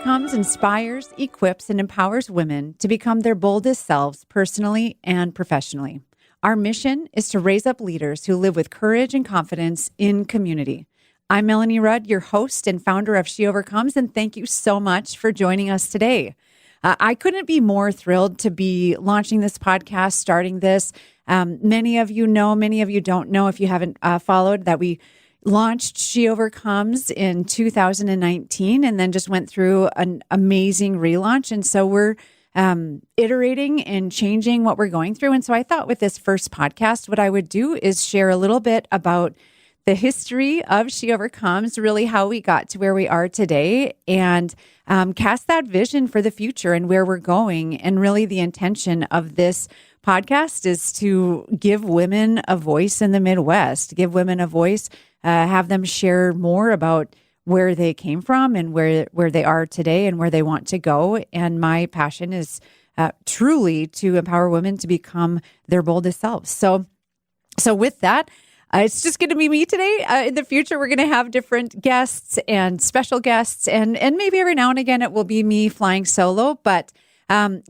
Overcomes inspires, equips, and empowers women to become their boldest selves personally and professionally. Our mission is to raise up leaders who live with courage and confidence in community. I'm Melanie Rudd, your host and founder of She Overcomes, and thank you so much for joining us today. I couldn't be more thrilled to be launching this podcast, starting this. Many of you know, many of you don't know if you haven't followed that we launched She Overcomes in 2019 and then just went through an amazing relaunch. And so we're iterating and changing what we're going through. And so I thought with this first podcast, what I would do is share a little bit about the history of She Overcomes, really how we got to where we are today, and cast that vision for the future and where we're going. And really the intention of this podcast is to give women a voice in the Midwest, give women a voice, have them share more about where they came from and where they are today and where they want to go. And my passion is truly to empower women to become their boldest selves. So with that, it's just going to be me today. In the future, we're going to have different guests and special guests, and maybe every now and again it will be me flying solo. But 10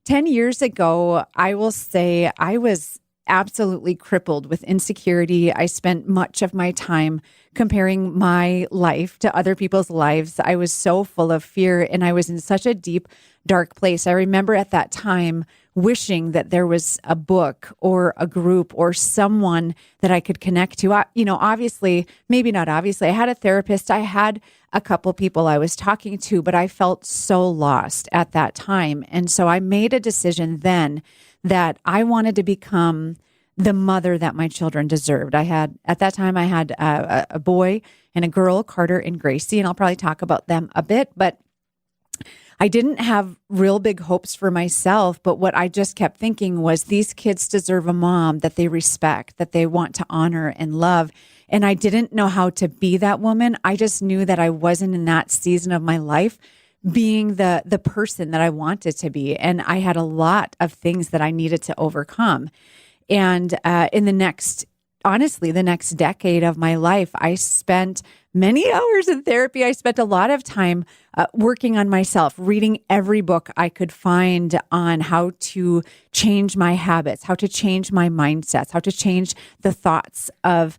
years ago, I will say I was absolutely crippled with insecurity. I spent much of my time comparing my life to other people's lives. I was so full of fear, and I was in such a deep, dark place. I remember at that time wishing that there was a book or a group or someone that I could connect to. Obviously, maybe not obviously, I had a therapist. I had a couple people I was talking to, but I felt so lost at that time. And so I made a decision then that I wanted to become the mother that my children deserved. At that time, I had a boy and a girl, Carter and Gracie, and I'll probably talk about them a bit, but I didn't have real big hopes for myself, but what I just kept thinking was these kids deserve a mom that they respect, that they want to honor and love. And I didn't know how to be that woman. I just knew that I wasn't in that season of my life being the person that I wanted to be. And I had a lot of things that I needed to overcome. And in the next decade of my life, I spent many hours in therapy. I spent a lot of time working on myself, reading every book I could find on how to change my habits, how to change my mindsets, how to change the thoughts of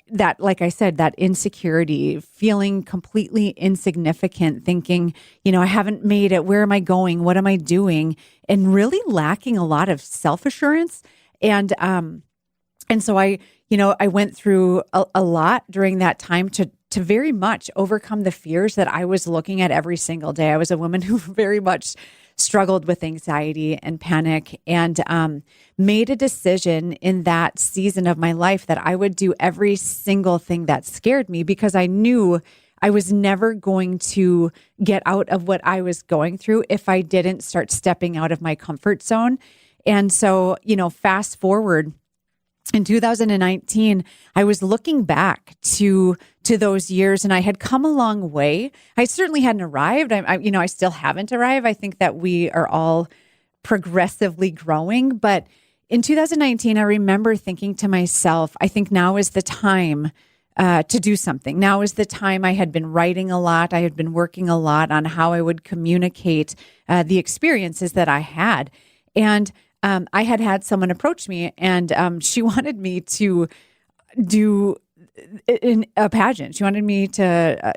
that, like I said, that insecurity, feeling completely insignificant, thinking, I haven't made it. Where am I going? What am I doing? And really lacking a lot of self-assurance. And so I went through a lot during that time to very much overcome the fears that I was looking at every single day. I was a woman who very much struggled with anxiety and panic, and made a decision in that season of my life that I would do every single thing that scared me, because I knew I was never going to get out of what I was going through if I didn't start stepping out of my comfort zone. And so, fast forward, in 2019, I was looking back to those years, and I had come a long way. I certainly hadn't arrived. I still haven't arrived. I think that we are all progressively growing. But in 2019, I remember thinking to myself, I think now is the time to do something. Now is the time. I had been writing a lot. I had been working a lot on how I would communicate the experiences that I had. And I had someone approach me, and she wanted me to do in a pageant. She wanted me to,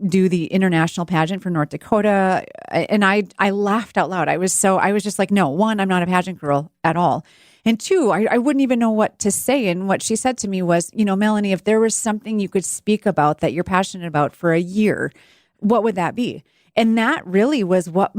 do the international pageant for North Dakota. And I laughed out loud. I was just like, no, one, I'm not a pageant girl at all. And two, I wouldn't even know what to say. And what she said to me was, Melanie, if there was something you could speak about that you're passionate about for a year, what would that be? And that really was what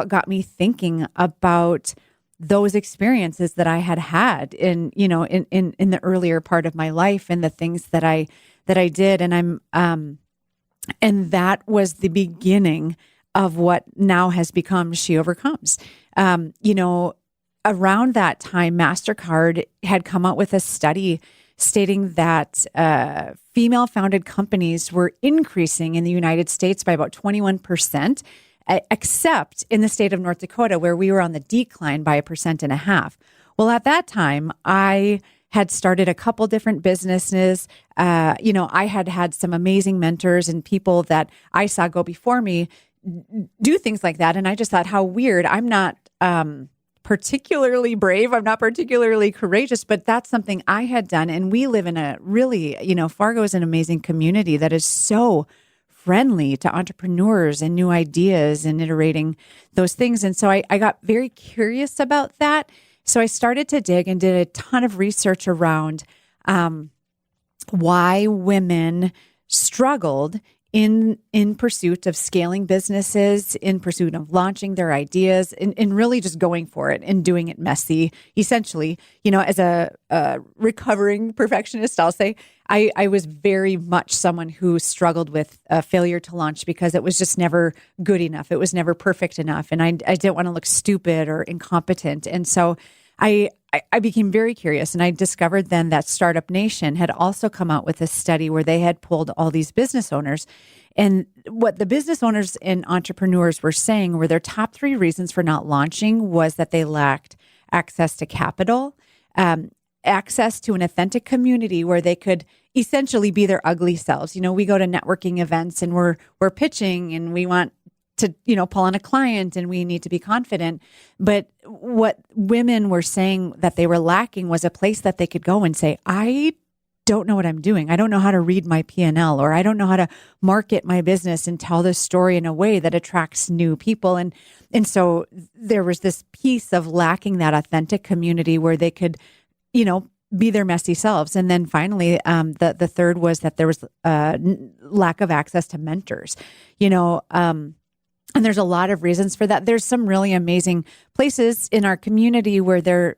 got me thinking about those experiences that I had in the earlier part of my life, and the things that I did. And and that was the beginning of what now has become She Overcomes. Around that time, MasterCard had come out with a study stating that female-founded companies were increasing in the United States by about 21%, except in the state of North Dakota, where we were on the decline by 1.5%. Well, at that time, I had started a couple different businesses. I had some amazing mentors and people that I saw go before me do things like that. And I just thought, how weird. I'm not particularly brave. I'm not particularly courageous, but that's something I had done. And we live in a really, Fargo is an amazing community that is so friendly to entrepreneurs and new ideas and iterating those things. And so I got very curious about that. So I started to dig and did a ton of research around why women struggled in pursuit of scaling businesses, in pursuit of launching their ideas, and really just going for it and doing it messy. Essentially, as a recovering perfectionist, I'll say, I was very much someone who struggled with failure to launch because it was just never good enough. It was never perfect enough. And I didn't want to look stupid or incompetent. And so I became very curious, and I discovered then that Startup Nation had also come out with a study where they had pulled all these business owners. And what the business owners and entrepreneurs were saying were their top 3 reasons for not launching was that they lacked access to capital, access to an authentic community where they could essentially be their ugly selves. We go to networking events and we're pitching and we want to, pull on a client and we need to be confident. But what women were saying that they were lacking was a place that they could go and say, I don't know what I'm doing. I don't know how to read my P&L, or I don't know how to market my business and tell this story in a way that attracts new people. And so there was this piece of lacking that authentic community where they could, be their messy selves. And then finally, the third was that there was lack of access to mentors, and there's a lot of reasons for that. There's some really amazing places in our community where there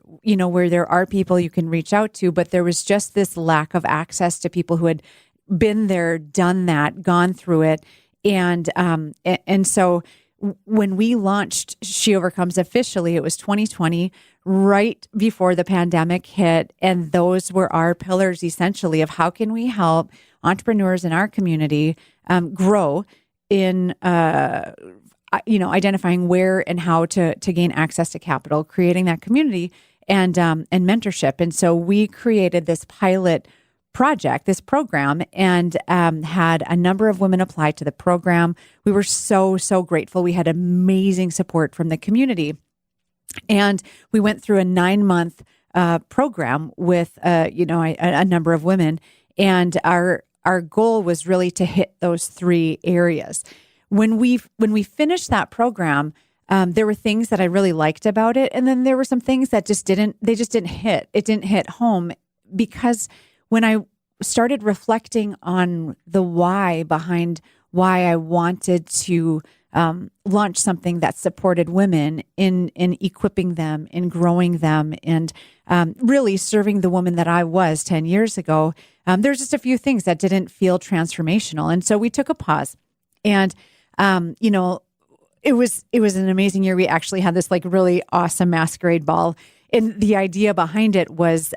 are people you can reach out to, but there was just this lack of access to people who had been there, done that, gone through it. And so when we launched She Overcomes officially, it was 2020, right before the pandemic hit. And those were our pillars essentially of how can we help entrepreneurs in our community grow in identifying where and how to gain access to capital, creating that community and mentorship. And so we created this pilot project, this program, and had a number of women apply to the program. We were so grateful. We had amazing support from the community. And we went through a 9-month program with a number of women. And our goal was really to hit those 3 areas. When we finished that program, there were things that I really liked about it, and then there were some things that just didn't hit. It didn't hit home because when I started reflecting on the why behind why I wanted to launch something that supported women in equipping them, in growing them, and really serving the woman that I was 10 years ago, there's just a few things that didn't feel transformational. And so we took a pause. And it was an amazing year. We actually had this really awesome masquerade ball. And the idea behind it was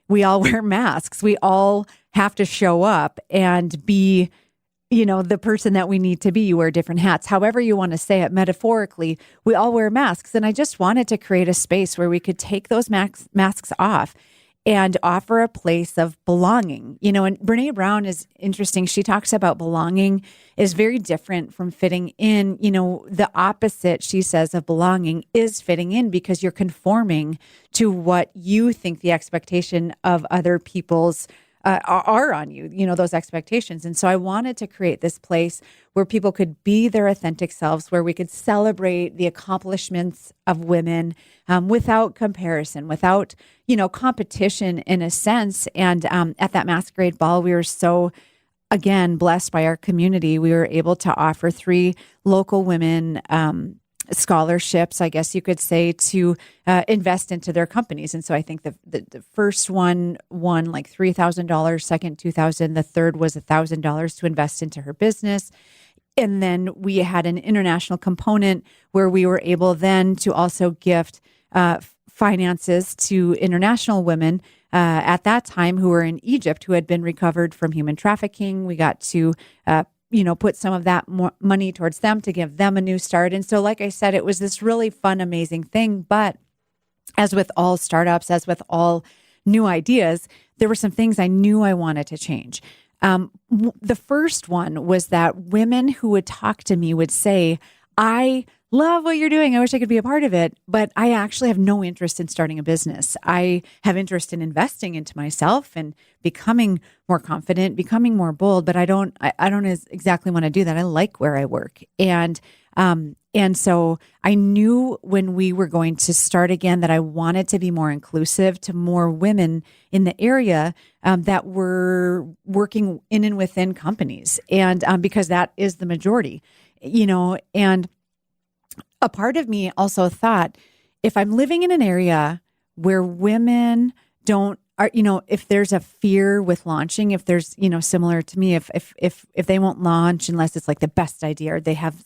we all wear masks. We all have to show up and be, the person that we need to be. You wear different hats. However you want to say it, metaphorically, we all wear masks. And I just wanted to create a space where we could take those masks off and offer a place of belonging. And Brene Brown is interesting. She talks about belonging is very different from fitting in. The opposite, she says, of belonging is fitting in because you're conforming to what you think the expectation of other people's are on you, those expectations. And so I wanted to create this place where people could be their authentic selves, where we could celebrate the accomplishments of women without comparison, without, competition in a sense. And at that masquerade ball, we were so, again, blessed by our community. We were able to offer 3 local women scholarships, I guess you could say, to invest into their companies. And so I think the first one won $3,000, second $2,000, the third was $1,000 to invest into her business. And then we had an international component where we were able then to also gift finances to international women at that time who were in Egypt, who had been recovered from human trafficking. We got to put some of that money towards them to give them a new start. And so, like I said, it was this really fun, amazing thing. But as with all startups, as with all new ideas, there were some things I knew I wanted to change. The first one was that women who would talk to me would say, I love what you're doing. I wish I could be a part of it, but I actually have no interest in starting a business. I have interest in investing into myself and becoming more confident, becoming more bold, but I don't exactly want to do that. I like where I work. And so I knew when we were going to start again that I wanted to be more inclusive to more women in the area that were working in and within companies. And because that is the majority, and a part of me also thought, if I'm living in an area where women if there's a fear with launching, if there's, similar to me, if they won't launch unless it's like the best idea, or they have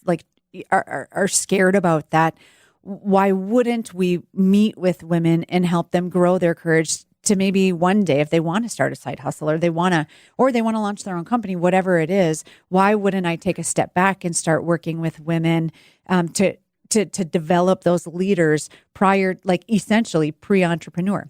are scared about that, why wouldn't we meet with women and help them grow their courage to maybe one day, if they want to start a side hustle or they want to launch their own company, whatever it is, why wouldn't I take a step back and start working with women to develop those leaders prior, essentially pre-entrepreneur,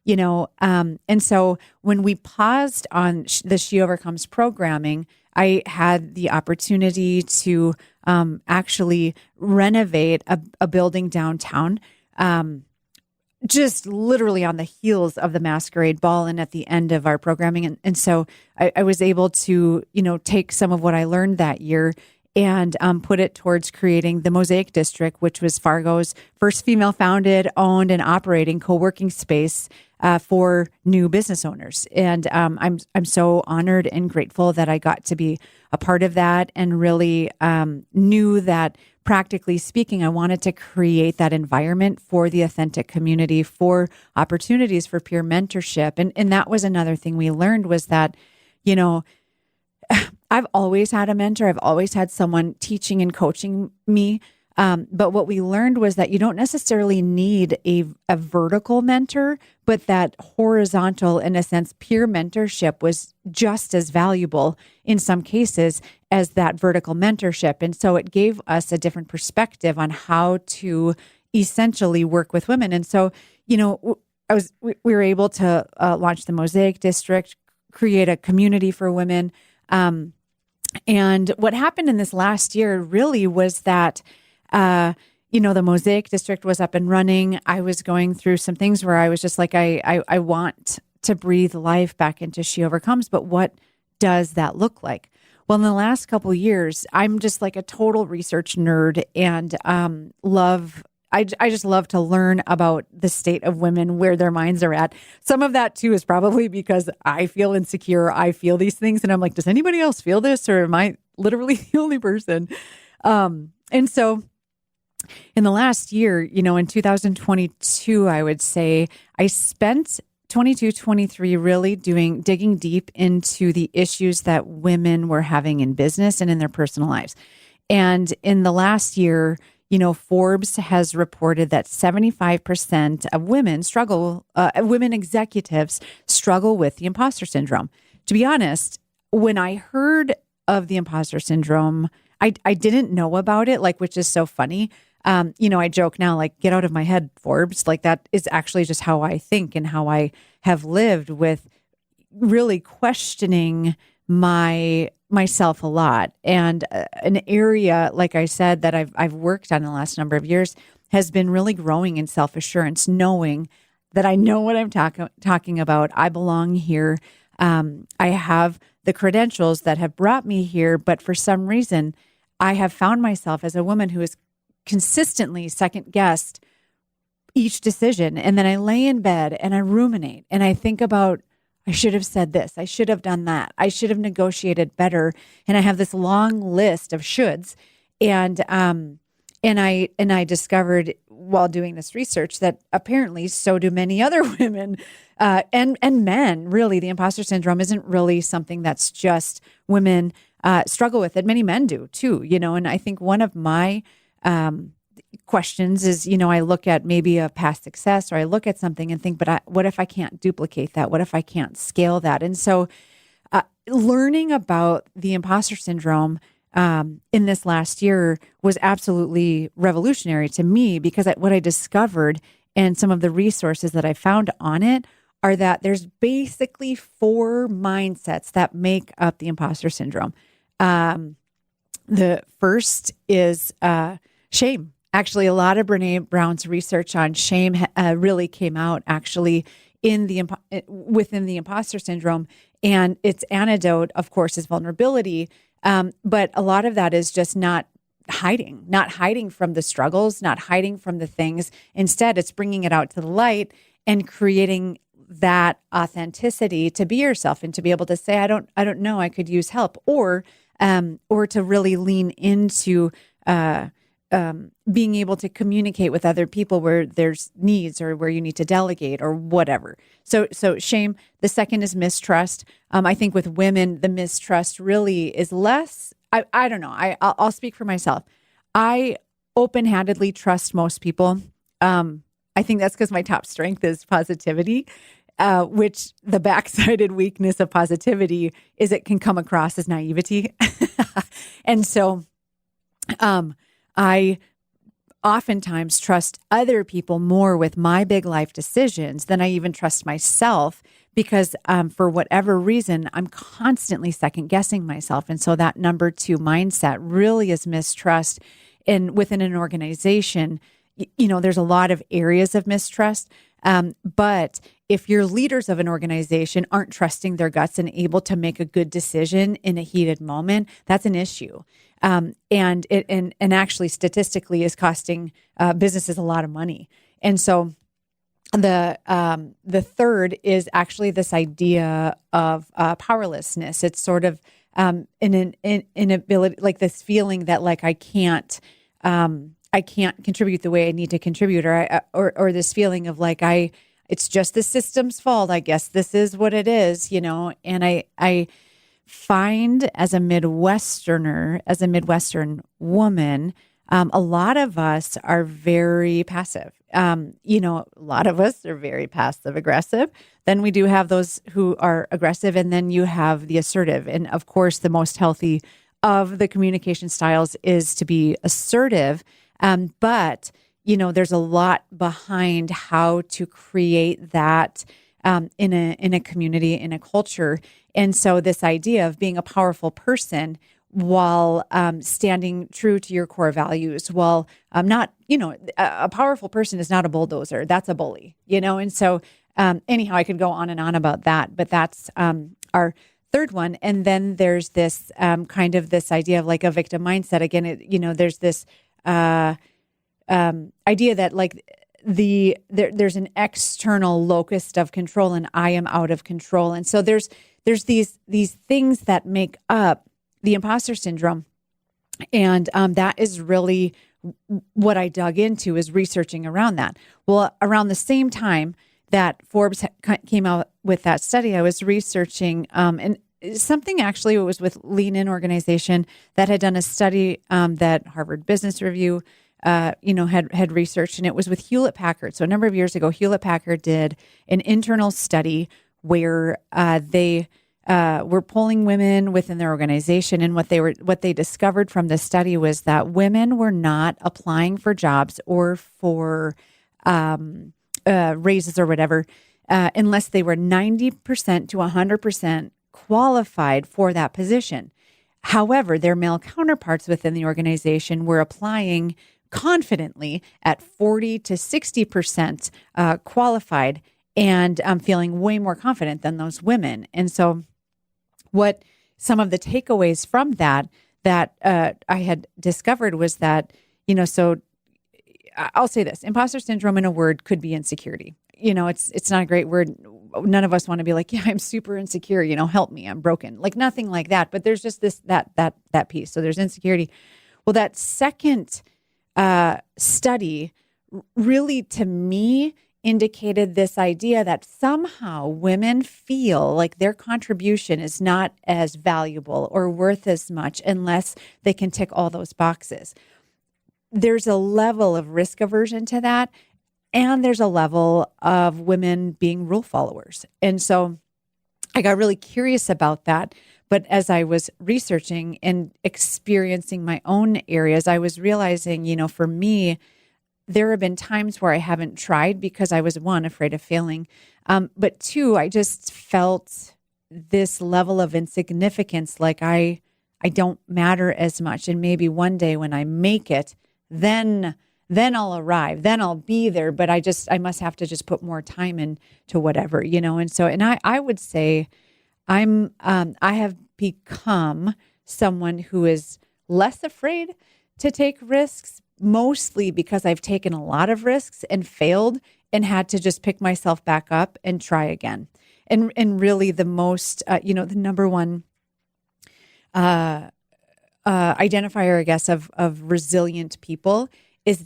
and so when we paused on the She Overcomes programming, I had the opportunity to actually renovate a building downtown, just literally on the heels of the Masquerade Ball and at the end of our programming. And so I was able to, take some of what I learned that year and put it towards creating the Mosaic District, which was Fargo's first female-founded, owned, and operating co-working space for new business owners. And I'm so honored and grateful that I got to be a part of that, and really knew that, practically speaking, I wanted to create that environment for the authentic community, for opportunities for peer mentorship. And that was another thing we learned, was that, I've always had a mentor. I've always had someone teaching and coaching me. But what we learned was that you don't necessarily need a vertical mentor, but that horizontal, in a sense, peer mentorship was just as valuable in some cases as that vertical mentorship. And so it gave us a different perspective on how to essentially work with women. And so, we were able to launch the Mosaic District, create a community for women. And what happened in this last year really was that, the Mosaic District was up and running. I was going through some things where I was just like, I want to breathe life back into She Overcomes, but what does that look like? Well, in the last couple of years, I'm just like a total research nerd and I just love to learn about the state of women, where their minds are at. Some of that too is probably because I feel insecure. I feel these things and I'm like, does anybody else feel this, or am I literally the only person? And so in the last year, in 2022, I would say I spent 22, 23 really digging deep into the issues that women were having in business and in their personal lives. And in the last year, Forbes has reported that 75% of women executives struggle with the imposter syndrome. To be honest, when I heard of the imposter syndrome, I didn't know about it, which is so funny. I joke now, get out of my head, Forbes. That is actually just how I think and how I have lived, with really questioning myself a lot. And an area, like I said, that I've worked on in the last number of years has been really growing in self-assurance, knowing that I know what I'm talking about. I belong here. I have the credentials that have brought me here, but for some reason, I have found myself as a woman who is consistently second-guessed each decision. And then I lay in bed and I ruminate and I think about, I should have said this. I should have done that. I should have negotiated better. And I have this long list of shoulds. And I discovered while doing this research that apparently so do many other women and men. Really, the imposter syndrome isn't really something that's just women struggle with it. Many men do too, and I think one of my questions is, I look at maybe a past success, or I look at something and think, but what if I can't duplicate that? What if I can't scale that? And so learning about the imposter syndrome in this last year was absolutely revolutionary to me, because what I discovered and some of the resources that I found on it are that there's basically 4 mindsets that make up the imposter syndrome. The first is shame. Actually, a lot of Brene Brown's research on shame really came out actually within the imposter syndrome, and its antidote, of course, is vulnerability. But a lot of that is just not hiding from the struggles, not hiding from the things. Instead, it's bringing it out to the light and creating that authenticity to be yourself and to be able to say, I don't know, I could use help, or to really lean into being able to communicate with other people where there's needs or where you need to delegate or whatever. So shame. The second is mistrust. I think with women, the mistrust really is less. I don't know. I'll speak for myself. I open-handedly trust most people. I think that's because my top strength is positivity, which the backsided weakness of positivity is it can come across as naivety. And so I oftentimes trust other people more with my big life decisions than I even trust myself, because for whatever reason, I'm constantly second guessing myself. And so that number 2 mindset really is mistrust. And within an organization, there's a lot of areas of mistrust. But if your leaders of an organization aren't trusting their guts and able to make a good decision in a heated moment, that's an issue. And actually statistically is costing businesses a lot of money. And so the third is actually this idea of powerlessness. It's sort of an inability, like this feeling that like I can't contribute the way I need to contribute, or this feeling of like it's just the system's fault. I guess this is what it is, And I find as a Midwestern woman, a lot of us are very passive. A lot of us are very passive aggressive. Then we do have those who are aggressive, and then you have the assertive. And of course, the most healthy of the communication styles is to be assertive. But there's a lot behind how to create that in a community, in a culture. And so this idea of being a powerful person while standing true to your core values, while a powerful person is not a bulldozer. That's a bully, And so anyhow, I could go on and on about that, but that's our third one. And then there's this kind of this idea of like a victim mindset. Again, there's this idea that like there's an external locus of control and I am out of control. And so there's these things that make up the imposter syndrome. And that is really what I dug into, is researching around that. Well, around the same time that Forbes came out with that study, I was researching, and something actually, it was with Lean In organization that had done a study that Harvard Business Review had researched, and it was with Hewlett Packard. So a number of years ago, Hewlett Packard did an internal study where they were polling women within their organization, and what they discovered from this study was that women were not applying for jobs or for raises or whatever unless they were 90% to 100% qualified for that position. However, their male counterparts within the organization were applying confidently at 40 to 60% qualified, and feeling way more confident than those women. And so what some of the takeaways from that I had discovered was that, so I'll say this: imposter syndrome in a word could be insecurity. It's not a great word. None of us want to be like, yeah, I'm super insecure, help me, I'm broken. Like nothing like that. But there's just that piece. So there's insecurity. Well, that second study really, to me, indicated this idea that somehow women feel like their contribution is not as valuable or worth as much unless they can tick all those boxes. There's a level of risk aversion to that, and there's a level of women being rule followers. And so I got really curious about that. But as I was researching and experiencing my own areas, I was realizing, for me, there have been times where I haven't tried because I was, one, afraid of failing. But two, I just felt this level of insignificance, like I don't matter as much. And maybe one day when I make it, then I'll arrive, then I'll be there. But I must have to just put more time into whatever, And so, and I would say I have become someone who is less afraid to take risks, mostly because I've taken a lot of risks and failed and had to just pick myself back up and try again. And really the most, the number one identifier, I guess, of resilient people is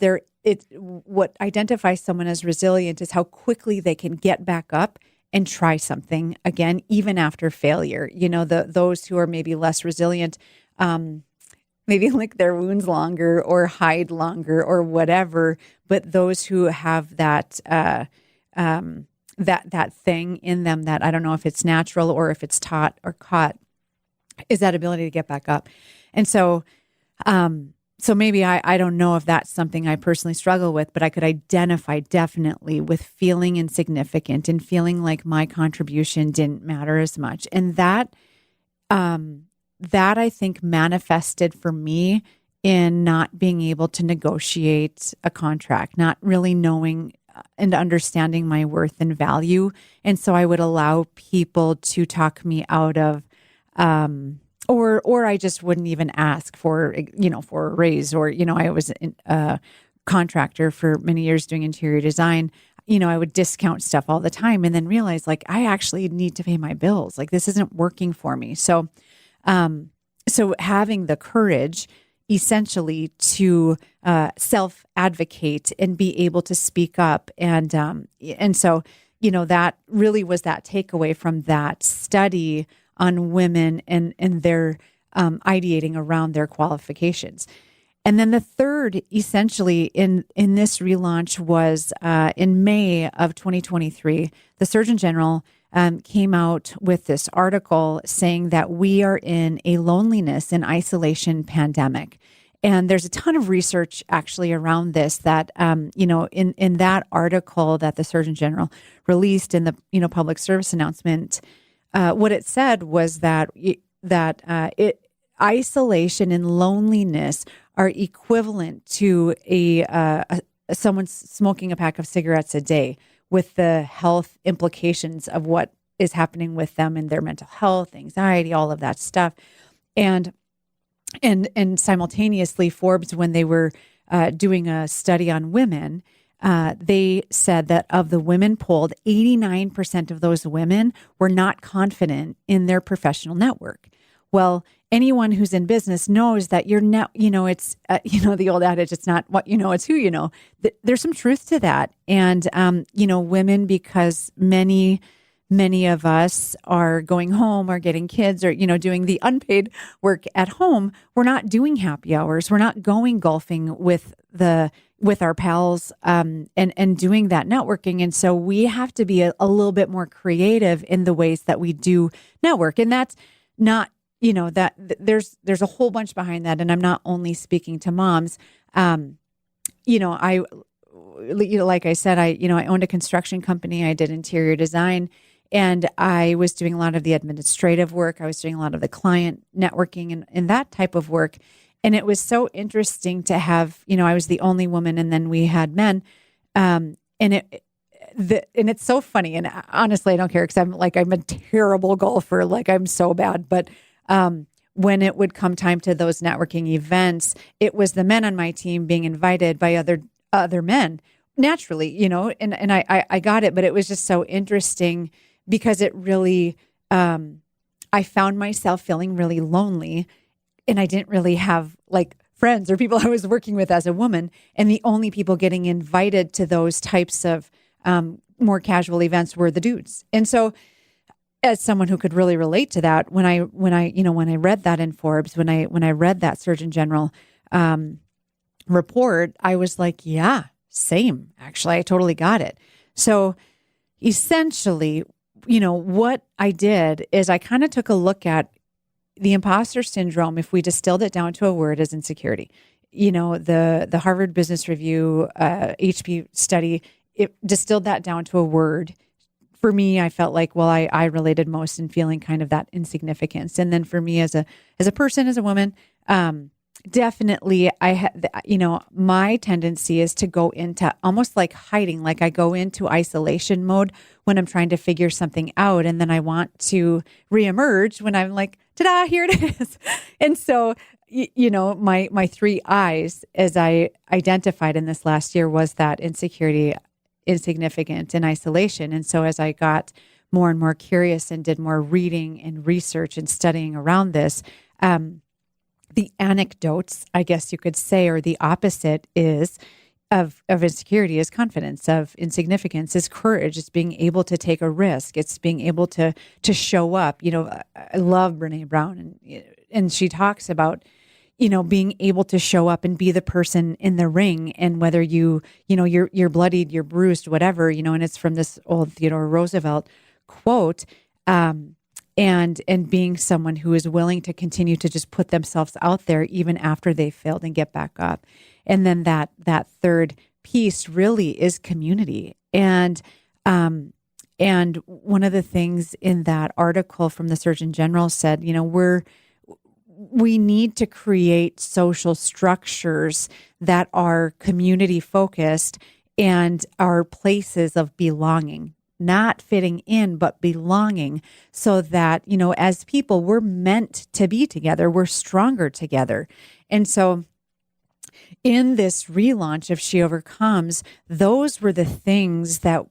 what identifies someone as resilient is how quickly they can get back up and try something again, even after failure. Those who are maybe less resilient, maybe lick their wounds longer or hide longer or whatever. But those who have that that thing in them that I don't know if it's natural or if it's taught or caught is that ability to get back up. And so, so maybe I don't know if that's something I personally struggle with, but I could identify definitely with feeling insignificant and feeling like my contribution didn't matter as much. And that I think manifested for me in not being able to negotiate a contract, not really knowing and understanding my worth and value. And so I would allow people to talk me out of, or I just wouldn't even ask for a raise, or, I was a contractor for many years doing interior design. I would discount stuff all the time and then realize like, I actually need to pay my bills. Like this isn't working for me. So having the courage essentially to self-advocate and be able to speak up. And so, that really was that takeaway from that study on women and their ideating around their qualifications. And then the third, essentially, in this relaunch was in May of 2023, the Surgeon General came out with this article saying that we are in a loneliness and isolation pandemic. And there's a ton of research actually around this that, in that article that the Surgeon General released in the, public service announcement, what it said was that isolation and loneliness are equivalent to someone smoking a pack of cigarettes a day, with the health implications of what is happening with them and their mental health, anxiety, all of that stuff. And simultaneously, Forbes, when they were doing a study on women, they said that of the women polled, 89% of those women were not confident in their professional network. Well, anyone who's in business knows that it's, the old adage, it's not what you know, it's who you know. There's some truth to that. And, women, because many of us are going home or getting kids or, doing the unpaid work at home, we're not doing happy hours. We're not going golfing with our pals and doing that networking. And so we have to be a little bit more creative in the ways that we do network. And that's not, that there's a whole bunch behind that. And I'm not only speaking to moms. Like I said, I owned a construction company. I did interior design, and I was doing a lot of the administrative work. I was doing a lot of the client networking and that type of work. And it was so interesting to have, I was the only woman, and then we had men. And it's so funny. And honestly, I don't care, because I'm a terrible golfer. Like, I'm so bad. But when it would come time to those networking events, it was the men on my team being invited by other men naturally, and I got it, but it was just so interesting because it really, I found myself feeling really lonely, and I didn't really have like friends or people I was working with as a woman. And the only people getting invited to those types of more casual events were the dudes. And so, as someone who could really relate to that, when I read that in Forbes, when I read that Surgeon General report, I was like, yeah, same. Actually, I totally got it. So essentially, what I did is I kind of took a look at the imposter syndrome. If we distilled it down to a word, is insecurity. the Harvard Business Review HP study, it distilled that down to a word. For me, I felt like, well, I related most in feeling kind of that insignificance. And then for me as a person, as a woman, definitely my tendency is to go into almost like hiding, like I go into isolation mode when I'm trying to figure something out. And then I want to reemerge when I'm like, ta-da, here it is. And so, my three I's, as I identified in this last year, was that insecurity, insignificant, and isolation. And so as I got more and more curious and did more reading and research and studying around this, the anecdotes, I guess you could say, or the opposite is of insecurity is confidence, of insignificance is courage. It's being able to take a risk. It's being able to show up. I love Brene Brown, and she talks about, being able to show up and be the person in the ring. And whether you're bloodied, you're bruised, whatever, and it's from this old Theodore Roosevelt quote, and being someone who is willing to continue to just put themselves out there even after they failed and get back up. And then that third piece really is community. And one of the things in that article from the Surgeon General said, we need to create social structures that are community focused and are places of belonging, not fitting in, but belonging, so that, as people, we're meant to be together. We're stronger together. And so in this relaunch of She Overcomes, those were the things that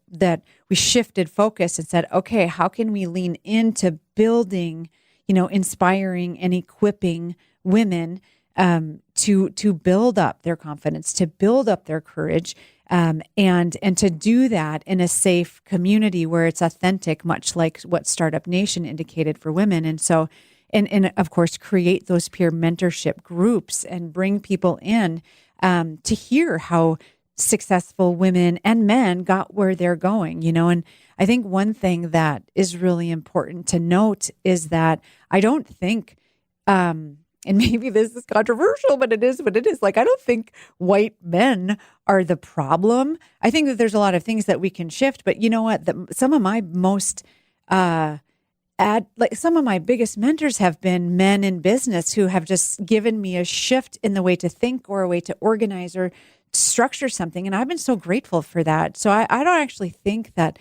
we shifted focus and said, okay, how can we lean into building, inspiring and equipping women to build up their confidence, to build up their courage, and to do that in a safe community where it's authentic, much like what Startup Nation indicated for women. And so, and of course, create those peer mentorship groups and bring people in to hear how successful women and men got where they're going, and I think one thing that is really important to note is that I don't think, and maybe this is controversial, but it is what it is. Like, I don't think white men are the problem. I think that there's a lot of things that we can shift, but you know what? Some of my most, some of my biggest mentors have been men in business who have just given me a shift in the way to think or a way to organize or structure something. And I've been so grateful for that. So I don't actually think that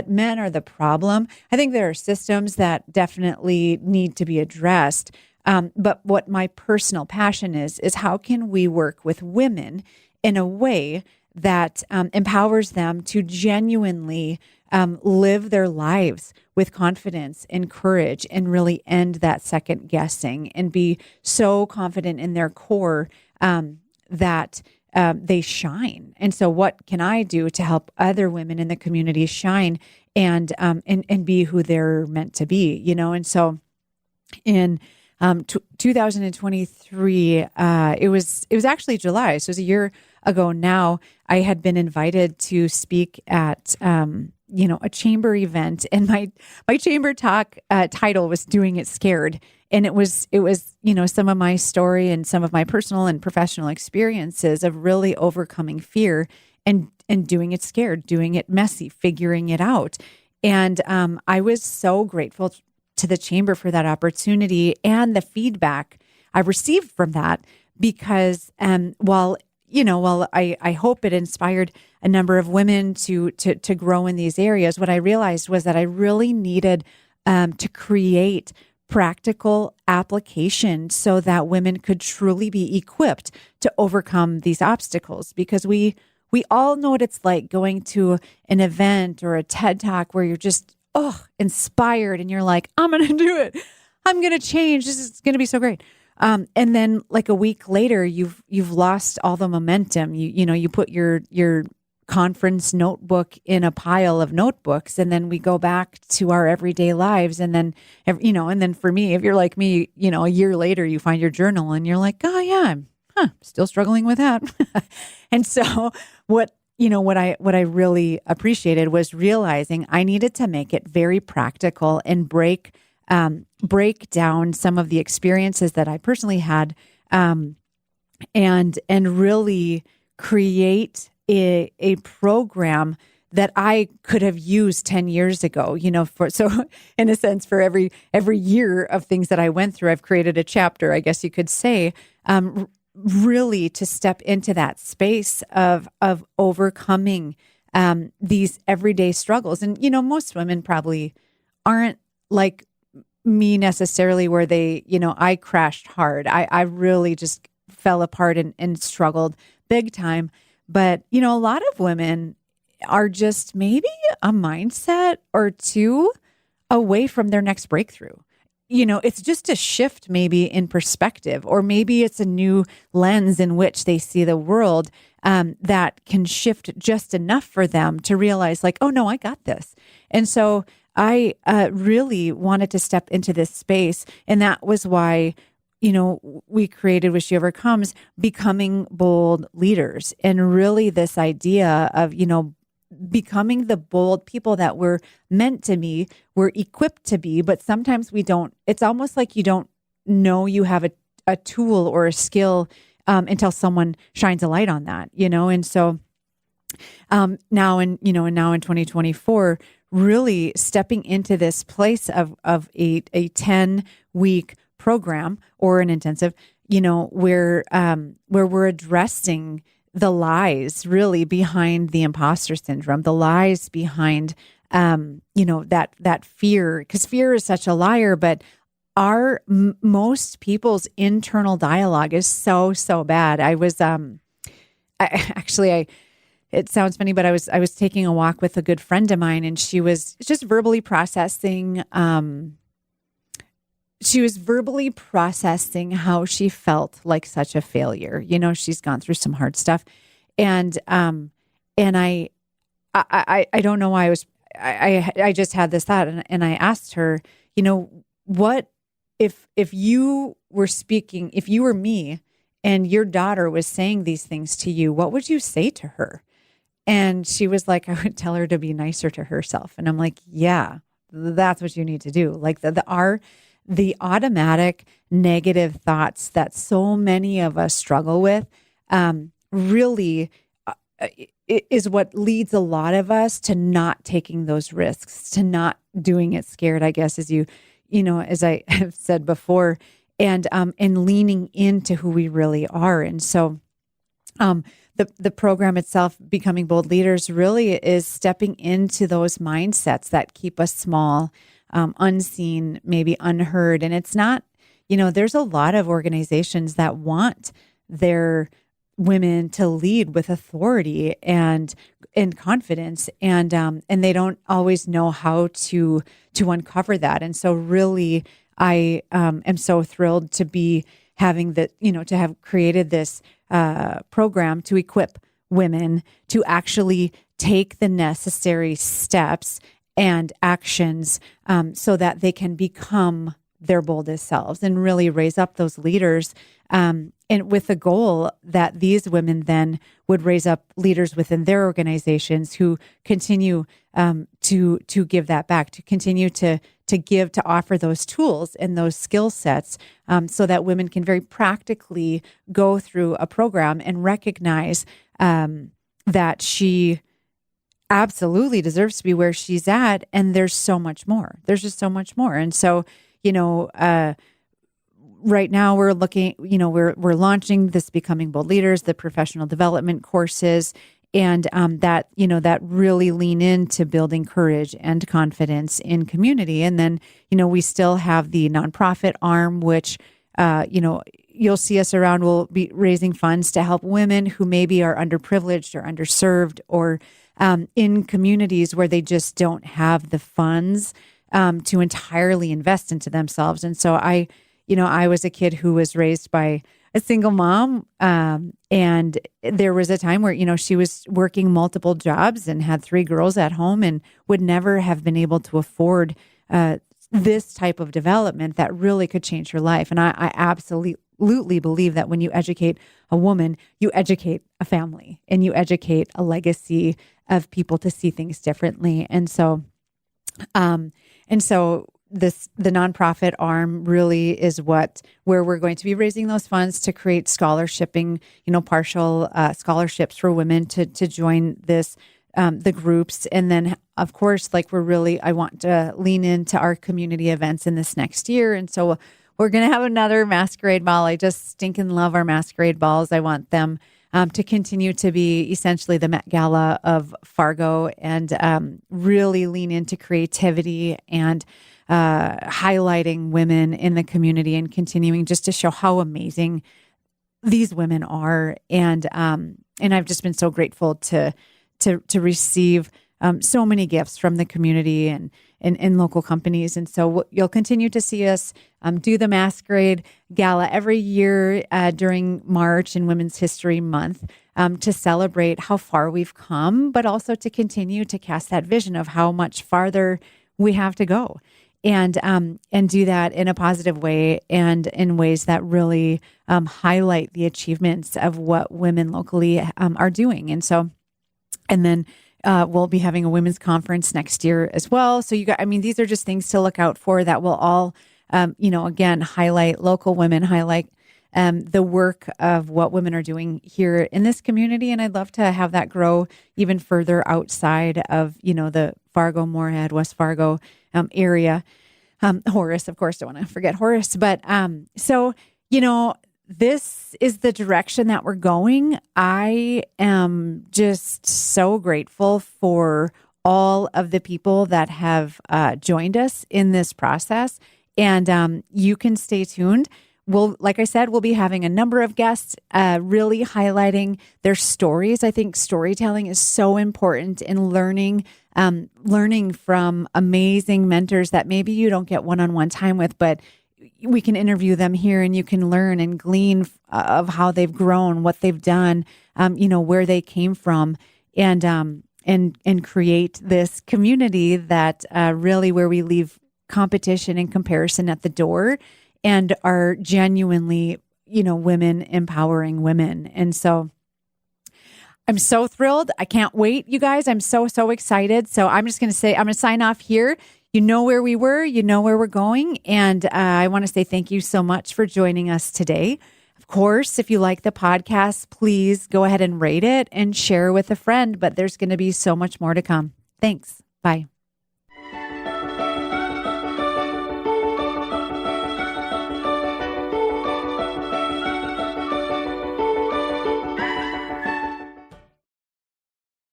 men are the problem. I think there are systems that definitely need to be addressed. But what my personal passion is how can we work with women in a way that empowers them to genuinely live their lives with confidence and courage and really end that second guessing and be so confident in their core that they shine. And so what can I do to help other women in the community shine and be who they're meant to be, And so in 2023, it was actually July. So it was a year ago now. I had been invited to speak at, a chamber event, and my chamber talk title was "Doing It Scared." And it was, some of my story and some of my personal and professional experiences of really overcoming fear and doing it scared, doing it messy, figuring it out. And I was so grateful to the chamber for that opportunity and the feedback I received from that, because while I hope it inspired a number of women to grow in these areas, what I realized was that I really needed to create practical application so that women could truly be equipped to overcome these obstacles, because we all know what it's like going to an event or a TED Talk where you're just inspired and you're like, I'm going to do it. I'm going to change. This is going to be so great. And then like a week later, you've lost all the momentum. You put your conference notebook in a pile of notebooks, and then we go back to our everyday lives. And then, and then for me, if you're like me, a year later, you find your journal and you're like, oh yeah, I'm still struggling with that. And so what I really appreciated was realizing I needed to make it very practical and break down some of the experiences that I personally had and really create a program that I could have used 10 years ago, so in a sense, for every year of things that I went through, I've created a chapter, I guess you could say, really to step into that space of overcoming these everyday struggles. And, most women probably aren't like me necessarily where they, I crashed hard. I really just fell apart and struggled big time. But, a lot of women are just maybe a mindset or two away from their next breakthrough. It's just a shift maybe in perspective, or maybe it's a new lens in which they see the world that can shift just enough for them to realize like, oh no, I got this. And so I really wanted to step into this space. And that was why, we created With She Overcomes, becoming bold leaders, and really this idea of, becoming the bold people that we're meant to be, we're equipped to be, but sometimes we don't. It's almost like you don't know you have a tool or a skill until someone shines a light on that, And so now in 2024, really stepping into this place of a 10-week program or an intensive, where we're addressing the lies really behind the imposter syndrome, the lies behind, that fear, because fear is such a liar, but most people's internal dialogue is so bad. It sounds funny, but I was taking a walk with a good friend of mine, and she was just verbally processing, how she felt like such a failure. She's gone through some hard stuff. And I don't know why I just had this thought, and I asked her, what if you were speaking, if you were me and your daughter was saying these things to you, what would you say to her? And she was like, I would tell her to be nicer to herself. And I'm like, yeah, that's what you need to do. Like the automatic negative thoughts that so many of us struggle with, really is what leads a lot of us to not taking those risks, to not doing it scared, I guess, as as I have said before, and leaning into who we really are. And so, the program itself, Becoming Bold Leaders, really is stepping into those mindsets that keep us small, unseen, maybe unheard. And it's not, there's a lot of organizations that want their women to lead with authority and confidence, and they don't always know how to uncover that. And so really, I am so thrilled to be having that, to have created this program to equip women to actually take the necessary steps and actions so that they can become their boldest selves and really raise up those leaders, and with the goal that these women then would raise up leaders within their organizations who continue to give that back, to continue to give, to offer those tools and those skill sets, so that women can very practically go through a program and recognize that she absolutely deserves to be where she's at. And there's so much more. There's just so much more. And so, right now we're looking, we're launching this Becoming Bold Leaders, the professional development courses, and that really lean into building courage and confidence in community. And then, we still have the nonprofit arm, which, you'll see us around. We'll be raising funds to help women who maybe are underprivileged or underserved, or in communities where they just don't have the funds to entirely invest into themselves. And so I was a kid who was raised by a single mom. And there was a time where, she was working multiple jobs and had 3 girls at home and would never have been able to afford this type of development that really could change her life. And I absolutely believe that when you educate a woman, you educate a family and you educate a legacy of people to see things differently. And so the nonprofit arm really is where we're going to be raising those funds to create scholarshiping, partial scholarships for women to join this, the groups. And then of course, I want to lean into our community events in this next year. And so we're going to have another masquerade ball. I just stinking love our masquerade balls. I want them to continue to be essentially the Met Gala of Fargo, and really lean into creativity and highlighting women in the community and continuing just to show how amazing these women are. And I've just been so grateful to receive so many gifts from the community and local companies. And so you'll continue to see us do the Masquerade Gala every year during March and Women's History Month to celebrate how far we've come, but also to continue to cast that vision of how much farther we have to go, and do that in a positive way and in ways that really highlight the achievements of what women locally are doing. And then we'll be having a women's conference next year as well. So these are just things to look out for that will all, again, highlight local women, highlight the work of what women are doing here in this community. And I'd love to have that grow even further outside of, the Fargo, Moorhead, West Fargo area. Horace, of course, don't want to forget Horace. But this is the direction that we're going. I am just so grateful for all of the people that have joined us in this process. And you can stay tuned. Like I said, we'll be having a number of guests really highlighting their stories. I think storytelling is so important in learning from amazing mentors that maybe you don't get one-on-one time with, but we can interview them here and you can learn and glean of how they've grown, what they've done, where they came from, and create this community that really where we leave competition and comparison at the door and are genuinely, women empowering women. And so I'm so thrilled. I can't wait, you guys. I'm so excited. So I'm just going to say, I'm going to sign off here. You know where we were, you know where we're going. And I want to say thank you so much for joining us today. Of course, if you like the podcast, please go ahead and rate it and share with a friend. But there's going to be so much more to come. Thanks. Bye.